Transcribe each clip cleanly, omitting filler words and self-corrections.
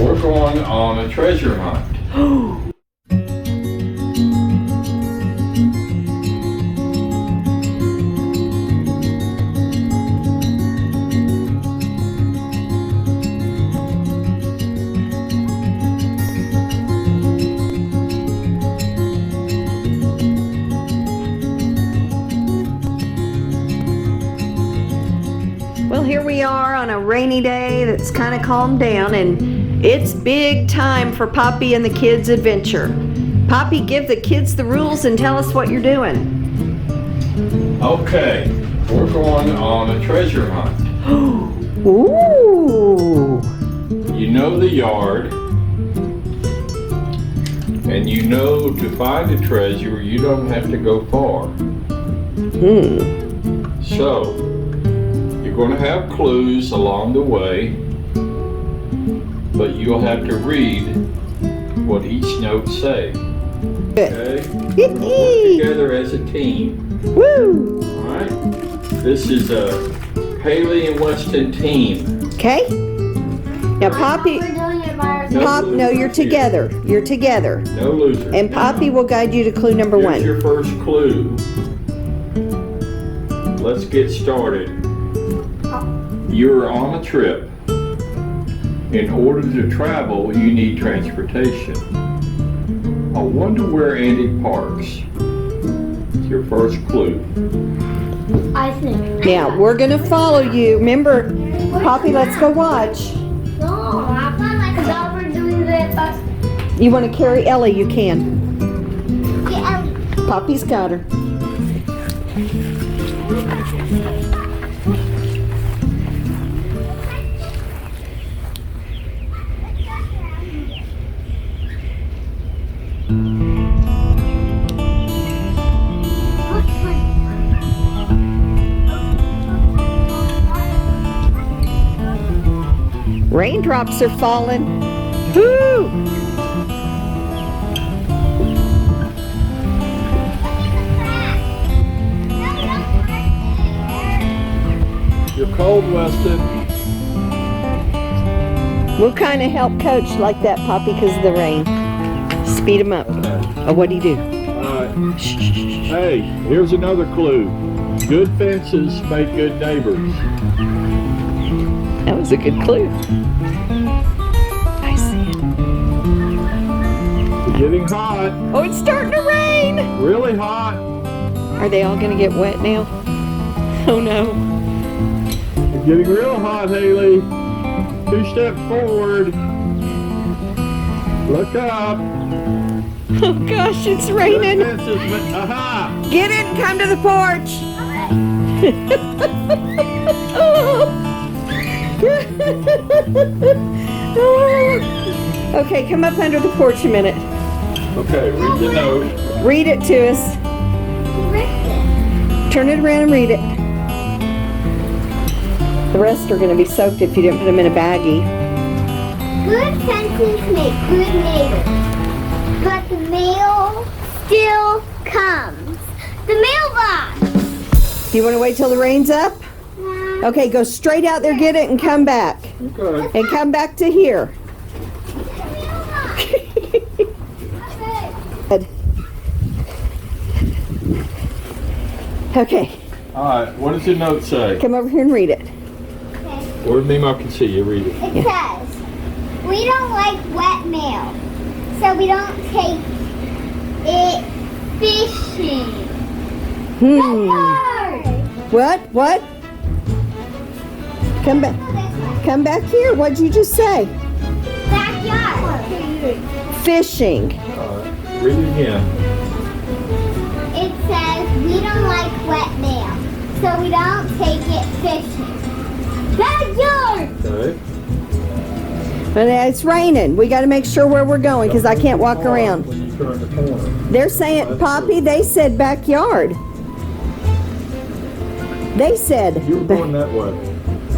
We're going on a treasure hunt. Well, here we are on a rainy day that's kind of calmed down, and it's big time for Poppy and the kids' adventure. Poppy, give the kids the rules and tell us what you're doing. Okay, we're going on a treasure hunt. Ooh! You know the yard, and you know to find a treasure you don't have to go far. So, you're going to have clues along the way, but you'll have to read what each note say. Okay? We're going to work together as a team. Woo! Alright? This is a Haley and Weston team. Okay. Now, Poppy, We're doing it by ourselves. Pop, no, you're together. You're together. No loser. And Poppy will guide you to clue number Here's one. your first clue. Let's get started. You're on a trip. In order to travel, you need transportation. I wonder where Andy parks. It's your first clue. I think. Now, we're going to follow you. Remember, Poppy, let's go watch. No, I'm not like a dog. We're doing this. You want to carry Ellie, you can. Yeah. Poppy's got her. Raindrops are falling. Woo! You're cold, Weston. We'll kind of help coach like that, Poppy, because of the rain. Speed him up. Oh, what'd he do? Alright. Hey, here's another clue. Good fences make good neighbors. That was a good clue. I see it. It's getting hot. Oh, it's starting to rain. Really hot. Are they all gonna get wet now? Oh no. It's getting real hot, Haley. 2 steps forward. Look up. Oh gosh, it's Good raining. fences make... Aha! Get it and come to the porch. Okay, come up under the porch a minute. Okay, read the note. Read it to us. Turn it around and read it. The rest are going to be soaked if you didn't put them in a baggie. Good fences make good neighbors, but the mail still comes. The mailbox. Do you want to wait till the rain's up? Okay, go straight out there, get it, and come back. Okay. And come back to here. Good. Okay, Alright, what does the note say? come over here and read it. Or me, I can see you. Read it. It says, we don't like wet mail, so we don't take it fishing. What? What? Come back. Come back here. What'd you just say? Backyard. Fishing. Alright, read it again. It says, we don't like wet mail, so we don't take it fishing. Backyard. Okay. But it's raining. We got to make sure where we're going because I can't walk around. When you turn the corner. They're saying, Poppy, they said backyard. They said. You were going that way.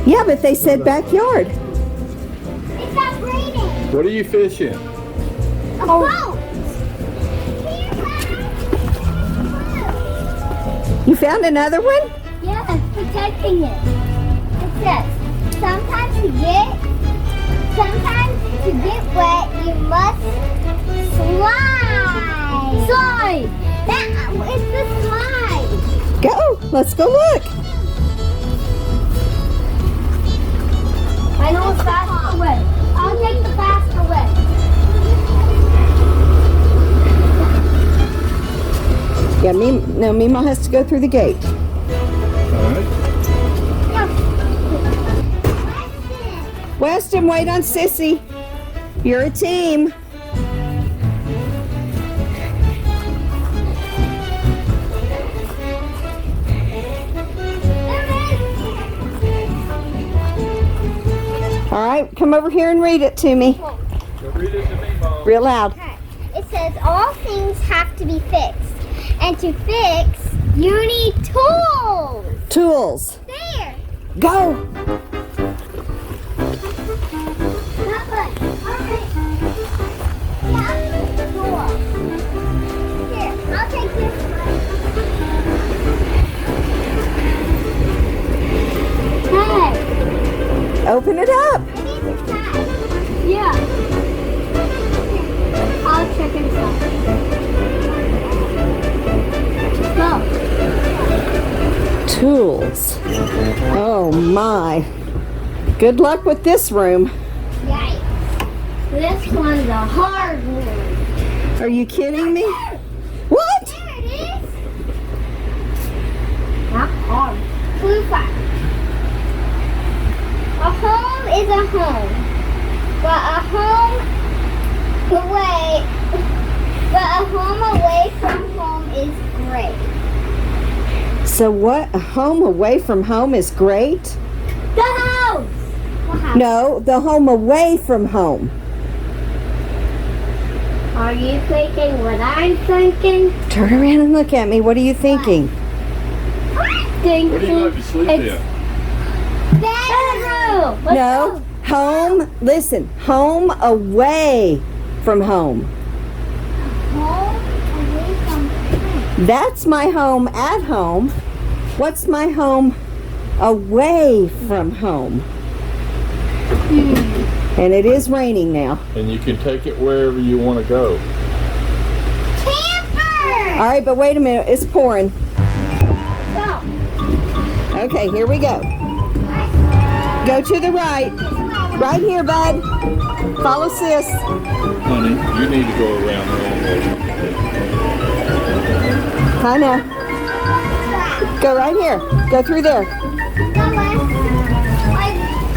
Yeah, but they said backyard. It's not raining. What are you fishing? A boat. You found another one? Yes, protecting it. It says, sometimes to get slide. Slide. It's the slide. Go. Let's go look. I know the faster way. I'll take the faster way. Yeah, Mima has to go through the gate. Alright. Weston, wait on Sissy. You're a team. All right, come over here and read it to me. Go read it to me, Mom. Real loud. Okay. It says all things have to be fixed. And to fix, you need tools. Tools. There. Go. That one. All right. Yeah, the door. Here, I'll take this one. Hey. Open it up. I need this side. Yeah. Here, I'll check inside. Go. Tools. Oh my. Good luck with this room. Yikes. This one's a hard one. Are you kidding me? What? There it is. Not hard. Blue fire. A home is a home. But a home away from home is great. So what? A home away from home is great? The house! What happened? No, the home away from home. Are you thinking what I'm thinking? Turn around and look at me. What are you thinking? I'm thinking What do you like to sleep in? bedroom! No. Home, listen, home away from home. Home away from home. That's my home at home. What's my home away from home? And it is raining now. And you can take it wherever you want to go. Camper! All right, but wait a minute. It's pouring. Go. Okay, here we go. Go to the right. Right here, bud. Follow sis. Honey, you need to go around the wrong way. I know. Go right here. Go through there. Go west.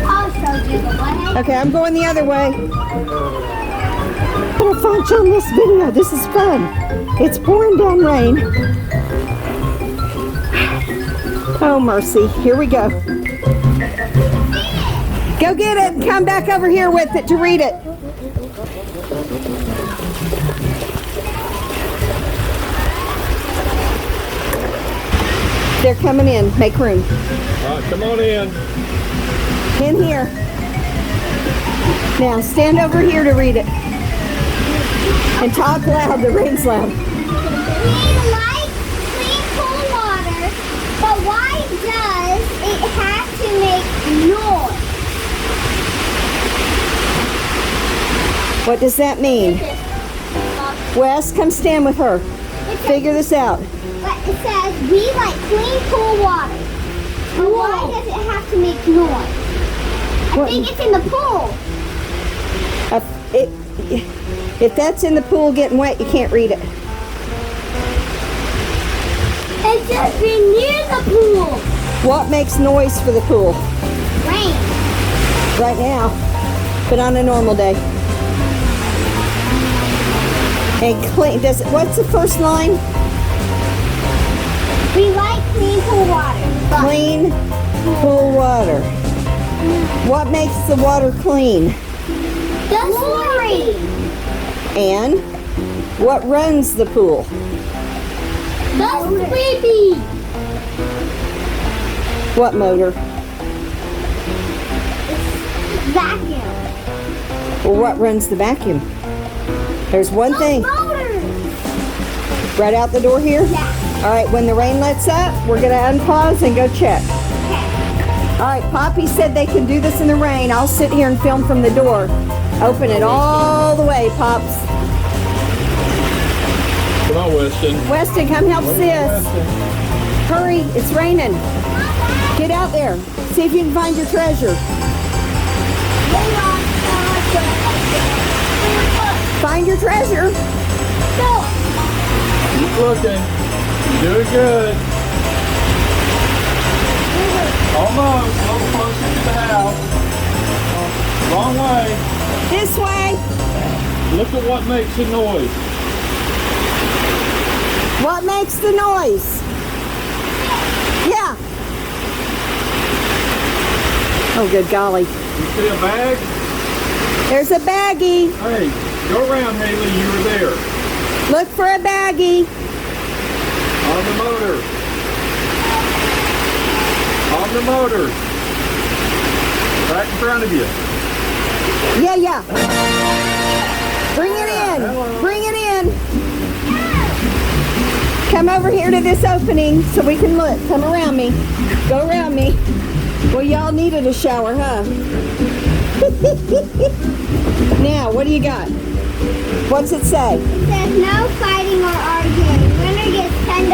I'll show you the way. Okay, I'm going the other way. I'm gonna find you on this video. This is fun. It's pouring down rain. Oh, mercy. Here we go. Go get it and come back over here with it to read it. They're coming in. Make room. All right, come on in. In here. Now stand over here to read it. And talk loud. The rain's loud. We like clean, cool water, but why does it have to make noise? What does that mean? Wes, come stand with her. Figure this out. But it says we like clean, cool water. But why does it have to make noise? I What- think it's in the pool. If that's in the pool getting wet, you can't read it. It's just be near the pool. What makes noise for the pool? Rain. Right now, but on a normal day. And clean. What's the first line? We like clean, cool water. But Clean, cool water. What makes the water clean? the chlorine. And what runs the pool? The sweepy. What motor? Vacuum. Well, what runs the vacuum? There's one thing. Motor. Right out the door here? Yeah. All right, when the rain lets up, we're going to unpause and go check. Okay. All right, Poppy said they can do this in the rain. I'll sit here and film from the door. Open it all the way, Pops. Come on, Weston. Weston, come help sis. Weston. Hurry, it's raining. Get out there. See if you can find your treasure. Find your treasure. Keep looking. You're doing good. Almost. A little closer to the house. Wrong way. This way. Look at what makes the noise. What makes the noise? Yeah. Oh, good golly. You see a bag? There's a baggie. Hey, go around, Haley. You were there. Look for a baggie. On the motor. On the motor. Right in front of you. Yeah, yeah. Bring it in. Bring it in. Come over here to this opening so we can look. Come around me. Go around me. Well, y'all needed a shower, huh? Now, what do you got? What's it say? It says no fighting or arguing. Winner gets $10.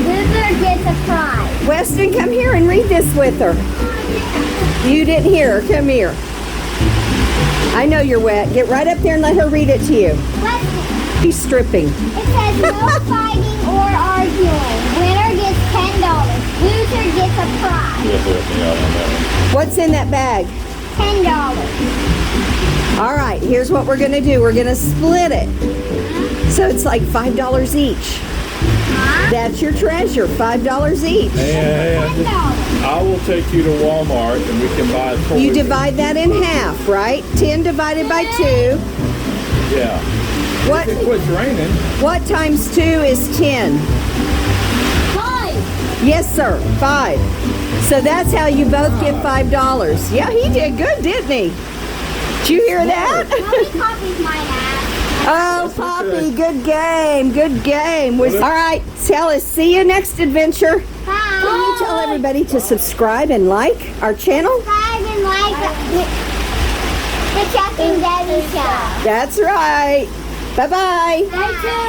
Loser gets a prize. Weston, come here and read this with her. You didn't hear her. Come here. I know you're wet. Get right up there and let her read it to you. Weston, She's stripping. it says no fighting or arguing. Winner gets $10. Loser gets a prize. What's in that bag? $10. All right, here's what we're gonna do. We're gonna split it. So it's like $5 each. That's your treasure, $5 each. Hey, $10. I will take you to Walmart and we can buy a toy. You divide that in half, right? 10 divided by 2. Yeah. What If it quits raining. what times 2 is 10? 5. Yes, sir, 5. So that's how you both get $5. Yeah, he did good, didn't he? Did you hear that? How many copies mine have? Oh, That's Poppy, okay. good game, good game. All right, tell us, see you next adventure. Bye. Can you tell everybody to subscribe and like our channel? Subscribe and like the Chuck and Debbie show. That's right. Bye-bye. Bye.